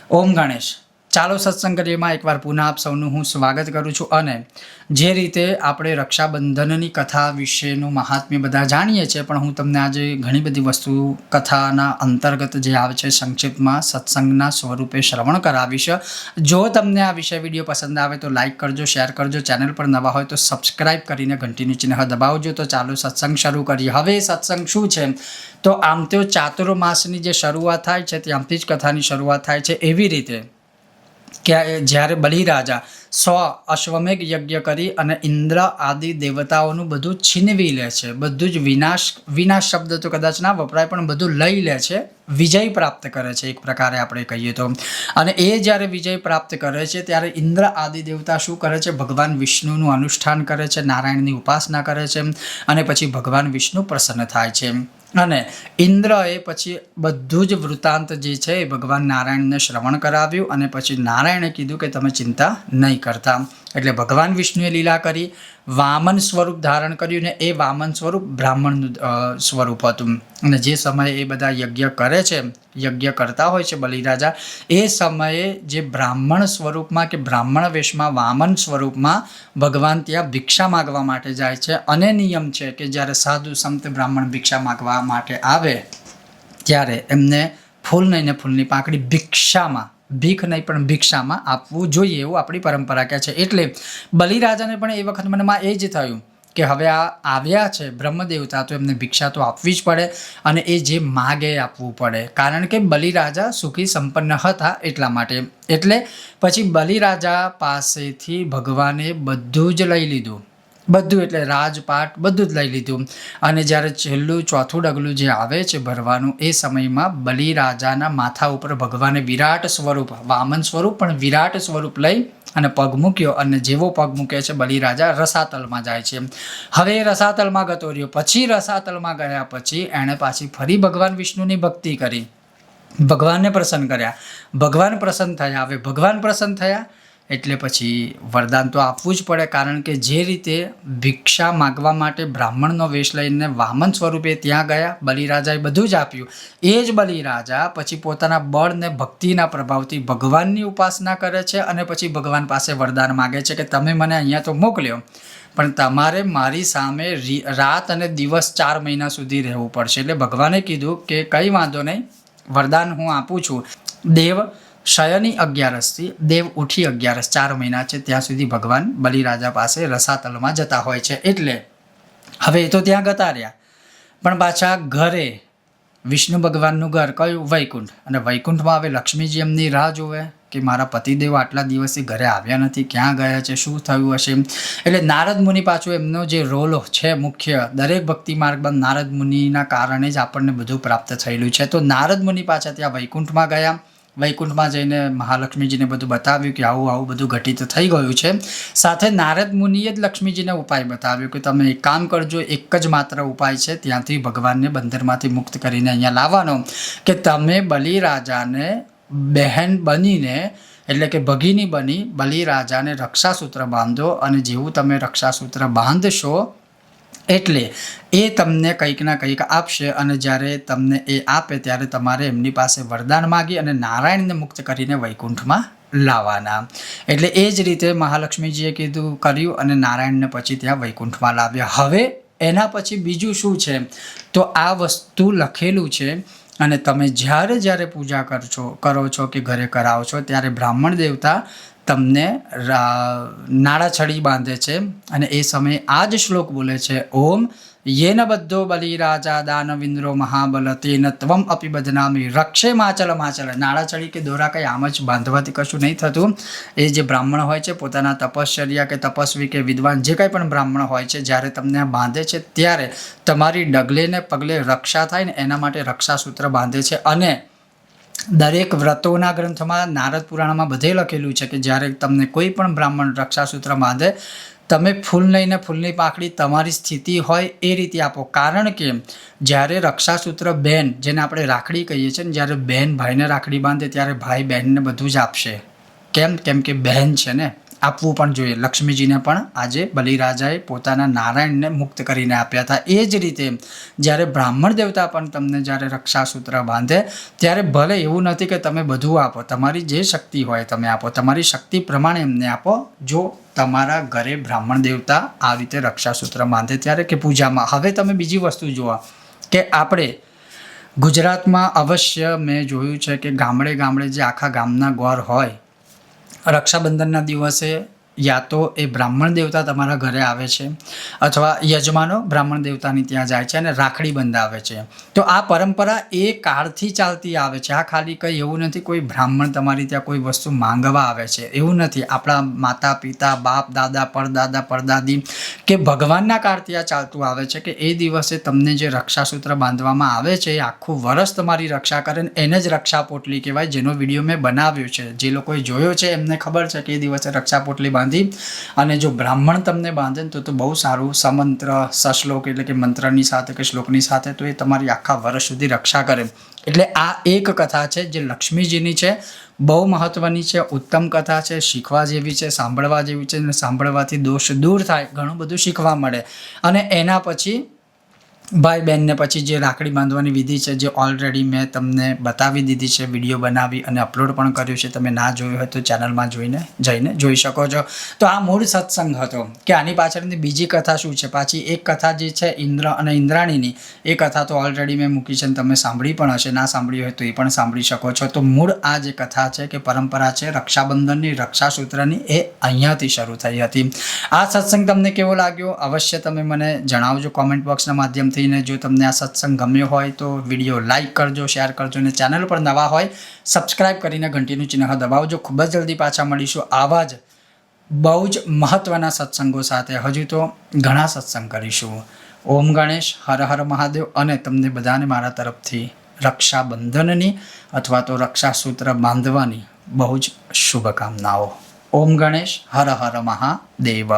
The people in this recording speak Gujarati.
ઓમ ગણેશ. ચાલો સત્સંગ કરીએમાં એકવાર પુનઃ આપ સૌનું હું સ્વાગત કરું છું. અને જે રીતે આપણે રક્ષાબંધનની કથા વિશેનું મહાત્મ્ય બધા જાણીએ છીએ, પણ હું તમને આજે ઘણી બધી વસ્તુ કથાના અંતર્ગત જે આવે છે સંક્ષિપ્તમાં સત્સંગના સ્વરૂપે શ્રવણ કરાવીશ. જો તમને આ વિષય વિડીયો પસંદ આવે તો લાઇક કરજો, શેર કરજો. ચેનલ પર નવા હોય તો સબસ્ક્રાઇબ કરીને ઘંટીનું ચિહ્ન દબાવજો. તો ચાલો સત્સંગ શરૂ કરીએ. હવે સત્સંગ શું છે? તો આમ તો ચાતુર્માસની જે શરૂઆત થાય છે ત્યાંથી જ કથાની શરૂઆત થાય છે. એવી રીતે કે જ્યારે બલિરાજા 100 અશ્વમેઘ યજ્ઞ કરી અને ઇન્દ્ર આદિ દેવતાઓનું બધું છીનવી લે છે, બધું જ વિનાશ શબ્દ તો કદાચ ના વપરાય, પણ બધું લઈ લે છે, વિજય પ્રાપ્ત કરે છે એક પ્રકારે આપણે કહીએ તો. અને એ જ્યારે વિજય પ્રાપ્ત કરે છે ત્યારે ઇન્દ્ર આદિ દેવતા શું કરે છે? ભગવાન વિષ્ણુનું અનુષ્ઠાન કરે છે, નારાયણની ઉપાસના કરે છે, અને પછી ભગવાન વિષ્ણુ પ્રસન્ન થાય છે. અને ઇન્દ્રએ પછી બધું જ વૃત્તાંત જે છે એ ભગવાન નારાયણને શ્રવણ કરાવ્યું. અને પછી નારાયણે કીધું કે તમે ચિંતા નહીં કરતા. એટલે ભગવાન વિષ્ણુએ લીલા કરી, વામન સ્વરૂપ ધારણ કર્યું, ને એ વામન સ્વરૂપ બ્રાહ્મણનું સ્વરૂપ હતું. અને જે સમયે એ બધા યજ્ઞ કરે છે, યજ્ઞ કરતા હોય છે બલિરાજા, એ સમયે જે બ્રાહ્મણ સ્વરૂપમાં કે બ્રાહ્મણ વેશમાં વામન સ્વરૂપમાં ભગવાન ત્યાં ભિક્ષા માગવા માટે જાય છે. અને નિયમ છે કે જ્યારે સાધુ સંત બ્રાહ્મણ ભિક્ષા માગવા માટે આવે ત્યારે એમને ફૂલ નહીં ને ફૂલની પાંખડી ભિક્ષામાં, ભીખ નહીં પણ ભિક્ષામાં આપવું જોઈએ, એવું આપણી પરંપરા કહે છે. એટલે બલિરાજાને પણ એ વખત મનમાં એ જ થયું કે હવે આ આવ્યા છે બ્રહ્મદેવતા, તો એમને ભિક્ષા તો આપવી જ પડે, અને એ જે માગે આપવું પડે, કારણ કે બલિરાજા સુખી સંપન્ન હતા એટલા માટે. એટલે પછી બલિરાજા પાસેથી ભગવાને બધું જ લઈ લીધું, બધું એટલે રાજપાટ બધું જ લઈ લીધું. અને જ્યારે છેલ્લું ચોથું ડગલું જે આવે છે ભરવાનું, એ સમયમાં બલિરાજાના માથા ઉપર ભગવાને વિરાટ સ્વરૂપ, વામન સ્વરૂપ પણ વિરાટ સ્વરૂપ લઈ અને પગ મૂક્યો. અને જેવો પગ મૂકે છે બલિરાજા રસાતલમાં જાય છે. હવે રસાતલમાં ગતો રહ્યો. પછી રસાતલમાં ગયા પછી એણે પાછી ફરી ભગવાન વિષ્ણુની ભક્તિ કરી, ભગવાનને પ્રસન્ન કર્યા, ભગવાન પ્રસન્ન થયા. હવે ભગવાન પ્રસન્ન થયા એટલે પછી વરદાન તો આપવું જ પડે, કારણ કે જે રીતે ભિક્ષા માગવા માટે બ્રાહ્મણનો વેશ લઈને વામન સ્વરૂપે ત્યાં ગયા, બલિરાજાએ બધું જ આપ્યું. એ જ બલિરાજા પછી પોતાના બળ ને ભક્તિના પ્રભાવથી ભગવાનની ઉપાસના કરે છે. અને પછી ભગવાન પાસે વરદાન માગે છે કે તમે મને અહીંયા તો મોકલ્યો, પણ તમારે મારી સામે રાત અને દિવસ 4 મહિના સુધી રહેવું પડશે. એટલે ભગવાને કીધું કે કંઈ વાંધો નહીં, વરદાન હું આપું છું. દેવ શયની 11થી દેવ ઉઠી 11, 4 મહિના છે ત્યાં સુધી ભગવાન બલિરાજા પાસે રસાતલમાં જતા હોય છે. એટલે હવે એ તો ત્યાં ગતા રહ્યા, પણ પાછા ઘરે, વિષ્ણુ ભગવાનનું ઘર કયું? વૈકુંઠ. અને વૈકુંઠમાં હવે લક્ષ્મીજી એમની રાહ જોવે કે મારા પતિદેવ આટલા દિવસથી ઘરે આવ્યા નથી, ક્યાં ગયા છે, શું થયું હશે. એટલે નારદ મુનિ પાછું એમનો જે રોલ છે મુખ્ય, દરેક ભક્તિ માર્ગમાં નારદ મુનિના કારણે જ આપણને બધું પ્રાપ્ત થયેલું છે. તો નારદ મુનિ પાછા ત્યાં વૈકુંઠમાં ગયા. વૈકુંઠમાં જઈને મહાલક્ષ્મીજીને બધું બતાવ્યું કે આવું આવું બધું ઘટિત થઈ ગયું છે. સાથે નારદ મુનિએ જ લક્ષ્મીજીને ઉપાય બતાવ્યો કે તમે એક કામ કરજો, એક જ માત્ર ઉપાય છે ત્યાંથી ભગવાનને બંદરમાંથી મુક્ત કરીને અહીંયા લાવવાનો, કે તમે બલિરાજાને બહેન બનીને, એટલે કે ભગીની બની બલિરાજાને રક્ષાસૂત્ર બાંધો. અને જેવું તમે રક્ષાસૂત્ર બાંધશો એટલે એ તમને કંઈક ના કંઈક આપશે. અને જ્યારે તમને એ આપે ત્યારે તમારે એમની પાસે વરદાન માગી અને નારાયણને મુક્ત કરીને વૈકુંઠમાં લાવવાના. એટલે એ જ રીતે મહાલક્ષ્મીજીએ કીધું, કર્યું, અને નારાયણને પછી ત્યાં વૈકુંઠમાં લાવ્યા. હવે એના પછી બીજું શું છે? તો આ વસ્તુ લખેલું છે. અને તમે જ્યારે જ્યારે પૂજા કરો છો કે ઘરે કરાવો છો ત્યારે બ્રાહ્મણ દેવતા તમને નાળાછડી બાંધે છે. અને એ સમયે આ જ શ્લોક બોલે છે, ઓમ યેન બધ્ધો બલિરાજા દાનવિન્દ્રો મહાબલ તેન ત્વમ અપી બદનામી રક્ષે માચલ માચલ. નાળાછડી કે દોરા કંઈ આમ જ બાંધવાથી કશું નહીં થતું. એ જે બ્રાહ્મણ હોય છે, પોતાના તપશ્ચર્યા કે તપસ્વી કે વિદ્વાન જે કંઈ પણ બ્રાહ્મણ હોય છે, જ્યારે તમને બાંધે છે ત્યારે તમારી ડગલે ને પગલે રક્ષા થાય ને એના માટે રક્ષાસૂત્ર બાંધે છે. અને દરેક વ્રતોના ગ્રંથમાં, નારદ પુરાણમાં બધે લખેલું છે કે જ્યારે તમને કોઈ પણ બ્રાહ્મણ રક્ષાસૂત્ર બાંધે, તમે ફૂલ લઈને ફૂલની પાંખડી તમારી સ્થિતિ હોય એ રીતે આપો. કારણ કે જ્યારે રક્ષાસૂત્ર બહેન, જેને આપણે રાખડી કહીએ છીએ, જ્યારે બહેન ભાઈને રાખડી બાંધે ત્યારે ભાઈ બહેનને બધું જ આપશે. કેમ? કેમ કે બહેન છે ને, આપવું પણ જોઈએ. લક્ષ્મીજીને પણ આજે બલિરાજાએ પોતાના નારાયણને મુક્ત કરીને આપ્યા હતા. એ જ રીતે જ્યારે બ્રાહ્મણ દેવતા પણ તમને જ્યારે રક્ષાસૂત્ર બાંધે ત્યારે ભલે એવું નથી કે તમે બધું આપો, તમારી જે શક્તિ હોય તમે આપો, તમારી શક્તિ પ્રમાણે એમને આપો. જો તમારા ઘરે બ્રાહ્મણ દેવતા આ રીતે રક્ષાસૂત્ર બાંધે ત્યારે કે પૂજામાં. હવે તમે બીજી વસ્તુ જુઓ કે આપણે ગુજરાતમાં અવશ્ય મેં જોયું છે કે ગામડે ગામડે જે આખા ગામના ગોર હોય, રક્ષાબંધનના દિવસે યા તો એ બ્રાહ્મણ દેવતા તમારા ઘરે આવે છે અથવા યજમાનો બ્રાહ્મણ દેવતાની ત્યાં જાય છે અને રાખડી બંધાવે છે. તો આ પરંપરા એ કાળથી ચાલતી આવે છે. આ ખાલી કંઈ એવું નથી કોઈ બ્રાહ્મણ તમારી ત્યાં કોઈ વસ્તુ માંગવા આવે છે એવું નથી. આપણા માતા પિતા, બાપ દાદા, પરદાદા, પરદાદી કે ભગવાનના કાળથી આ ચાલતું આવે છે કે એ દિવસે તમને જે રક્ષાસૂત્ર બાંધવામાં આવે છે એ આખું વર્ષ તમારી રક્ષા કરે ને એને જ રક્ષા પોટલી કહેવાય, જેનો વિડીયો મેં બનાવ્યો છે. જે લોકોએ જોયો છે એમને ખબર છે કે એ દિવસે રક્ષા પોટલી બાંધી અને જો બ્રાહ્મણ તમને બાંધે તો બહુ સારું સમંત્ર સશ્લોક એટલે કે મંત્રની સાથે કે શ્લોકની સાથે તો એ તમારી આખા વર્ષ સુધી રક્ષા કરે. એટલે આ એક કથા છે જે લક્ષ્મીજીની છે, બહુ મહત્વની છે, ઉત્તમ કથા છે, શીખવા જેવી છે, સાંભળવા જેવી છે. અને સાંભળવાથી દોષ દૂર થાય, ઘણું બધું શીખવા મળે. અને એના પછી ભાઈ બહેનને પછી જે રાખડી બાંધવાની વિધિ છે જે ઓલરેડી મેં તમને બતાવી દીધી છે, વિડીયો બનાવી અને અપલોડ પણ કર્યું છે. તમે ના જોયું હોય તો ચેનલમાં જઈને જોઈ શકો છો. તો આ મૂળ સત્સંગ હતો કે આની પાછળની બીજી કથા શું છે. પાછી એક કથા જે છે ઇન્દ્ર અને ઇન્દ્રાણીની, એ કથા તો ઓલરેડી મેં મૂકી છે અને તમે સાંભળી પણ હશે. ના સાંભળી હોય તો એ પણ સાંભળી શકો છો. તો મૂળ આ જે કથા છે કે પરંપરા છે રક્ષાબંધનની, રક્ષાસૂત્રની, એ અહીંયાથી શરૂ થઈ હતી. આ સત્સંગ તમને કેવો લાગ્યો અવશ્ય તમે મને જણાવજો કોમેન્ટ બોક્સના માધ્યમથી. જો તમને આ સત્સંગ ગમ્યો હોય તો વિડીયો લાઇક કરજો, શેર કરજો અને ચેનલ પર નવા હોય સબસ્ક્રાઇબ કરીને ઘંટીનું ચિહ્ન દબાવજો. ખૂબ જ જલ્દી પાછા મળીશું આવા જ બહુ જ મહત્વના સત્સંગો સાથે. હજુ તો ઘણા સત્સંગ કરીશું. ઓમ ગણેશ, હર હર મહાદેવ. અને તમને બધાને મારા તરફથી રક્ષાબંધનની અથવા તો રક્ષાસૂત્ર બાંધવાની બહુ જ શુભકામનાઓ. ઓમ ગણેશ, હર હર મહાદેવ.